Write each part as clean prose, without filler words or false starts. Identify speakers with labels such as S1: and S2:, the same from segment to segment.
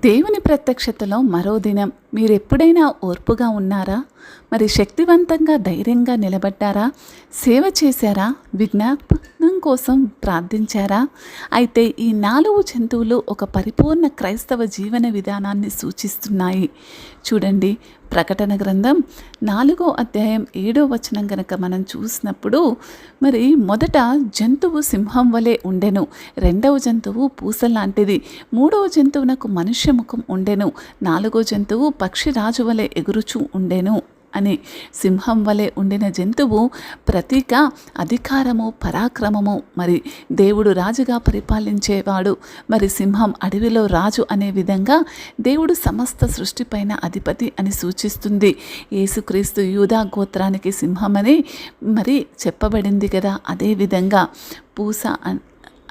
S1: దేవుని ప్రత్యక్షతలో మరో దినం. మీరెప్పుడైనా ఓర్పుగా ఉన్నారా? మరి శక్తివంతంగా ధైర్యంగా నిలబడ్డారా? సేవ చేశారా? విజ్ఞాపనం కోసం ప్రార్థించారా? అయితే ఈ 4 జంతువులు ఒక పరిపూర్ణ క్రైస్తవ జీవన విధానాన్ని సూచిస్తున్నాయి. చూడండి, ప్రకటన గ్రంథం 4వ అధ్యాయం 7వ వచనం గనక మనం చూసినప్పుడు, మరి మొదట జంతువు సింహం వలె ఉండెను, రెండవ జంతువు పూస లాంటిది, మూడవ జంతువునకు మనుష్య ముఖం ఉండెను, నాలుగో జంతువు పక్షిరాజు వలె ఎగురుచూ ఉండెను అని. సింహం వలె ఉండిన జంతువు ప్రతీక అధికారము, పరాక్రమము. మరి దేవుడు రాజుగా పరిపాలించేవాడు. మరి సింహం అడవిలో రాజు అనే విధంగా దేవుడు సమస్త సృష్టిపైన అధిపతి అని సూచిస్తుంది. యేసుక్రీస్తు యూదా గోత్రానికి సింహమని మరి చెప్పబడింది కదా. అదేవిధంగా పూస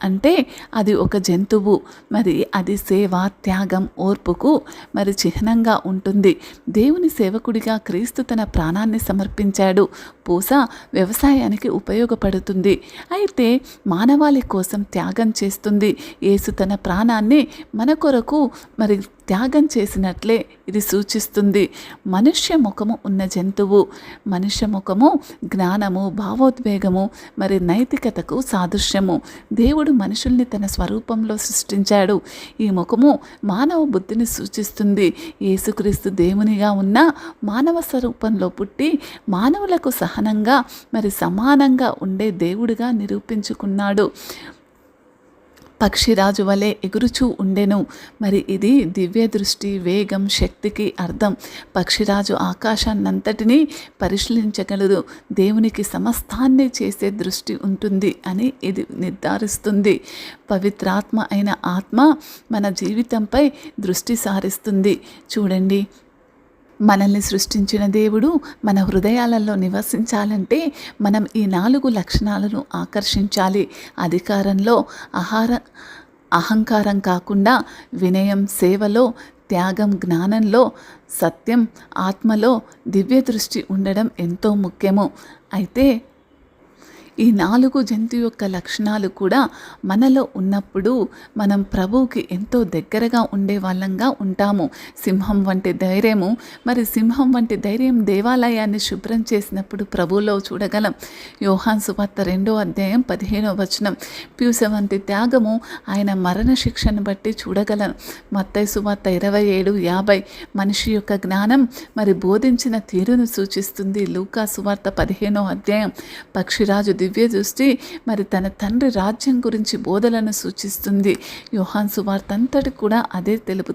S1: అంటే అది ఒక జంతువు. మరి అది సేవ, త్యాగం, ఓర్పుకు మరి చిహ్నంగా ఉంటుంది. దేవుని సేవకుడిగా క్రీస్తు తన ప్రాణాన్ని సమర్పించాడు. పూస వ్యవసాయానికి ఉపయోగపడుతుంది, అయితే మానవాళి కోసం త్యాగం చేస్తుంది. యేసు తన ప్రాణాన్ని మన కొరకు మరి త్యాగం చేసినట్లే ఇది సూచిస్తుంది. మనుష్య ముఖము ఉన్న జంతువు. మనుష్య ముఖము జ్ఞానము, భావోద్వేగము, మరి నైతికతకు సాదృశ్యము. దేవుడు మనుషుల్ని తన స్వరూపంలో సృష్టించాడు. ఈ ముఖము మానవ బుద్ధిని సూచిస్తుంది. యేసుక్రీస్తు దేవునిగా ఉన్న మానవ స్వరూపంలో పుట్టి మానవులకు సహనంగా మరి సమానంగా ఉండే దేవుడిగా నిరూపించుకున్నాడు. పక్షిరాజు వలె ఎగురుచూ ఉండెను. మరి ఇది దివ్య దృష్టి, వేగం, శక్తికి అర్థం. పక్షిరాజు ఆకాశాన్నంతటినీ పరిశీలించగలదు. దేవునికి సమస్తాన్ని చేసే దృష్టి ఉంటుంది అని ఇది నిర్ధారిస్తుంది. పవిత్రాత్మ అయిన ఆత్మ మన జీవితంపై దృష్టి సారిస్తుంది. చూడండి, మనల్ని సృష్టించిన దేవుడు మన హృదయాలలో నివసించాలంటే మనం ఈ 4 లక్షణాలను ఆకర్షించాలి. అధికారంలో అహంకారం కాకుండా వినయం, సేవలో త్యాగం, జ్ఞానంలో సత్యం, ఆత్మలో దివ్య దృష్టి ఉండడం ఎంతో ముఖ్యము. అయితే ఈ 4 జంతువు యొక్క లక్షణాలు కూడా మనలో ఉన్నప్పుడు మనం ప్రభువుకి ఎంతో దగ్గరగా ఉండే వాళ్ళంగా ఉంటాము. సింహం వంటి ధైర్యము, మరి సింహం వంటి ధైర్యం దేవాలయాన్ని శుభ్రం చేసినప్పుడు ప్రభువులో చూడగలం. యోహాను సువార్త 2వ అధ్యాయం 15వ వచనం. పూస వంటి త్యాగము ఆయన మరణ శిక్షను బట్టి చూడగలం. మత్తయి సువార్త 27:50 మనిషి యొక్క జ్ఞానం మరి బోధించిన తీరును సూచిస్తుంది. లూకా సువార్త 15వ అధ్యాయం పక్షిరాజు దివ్య దృష్టి మరి తన తండ్రి రాజ్యం గురించి బోధలను సూచిస్తుంది. యోహాను సువార్త అంతటి కూడా అదే తెలుపుతుంది.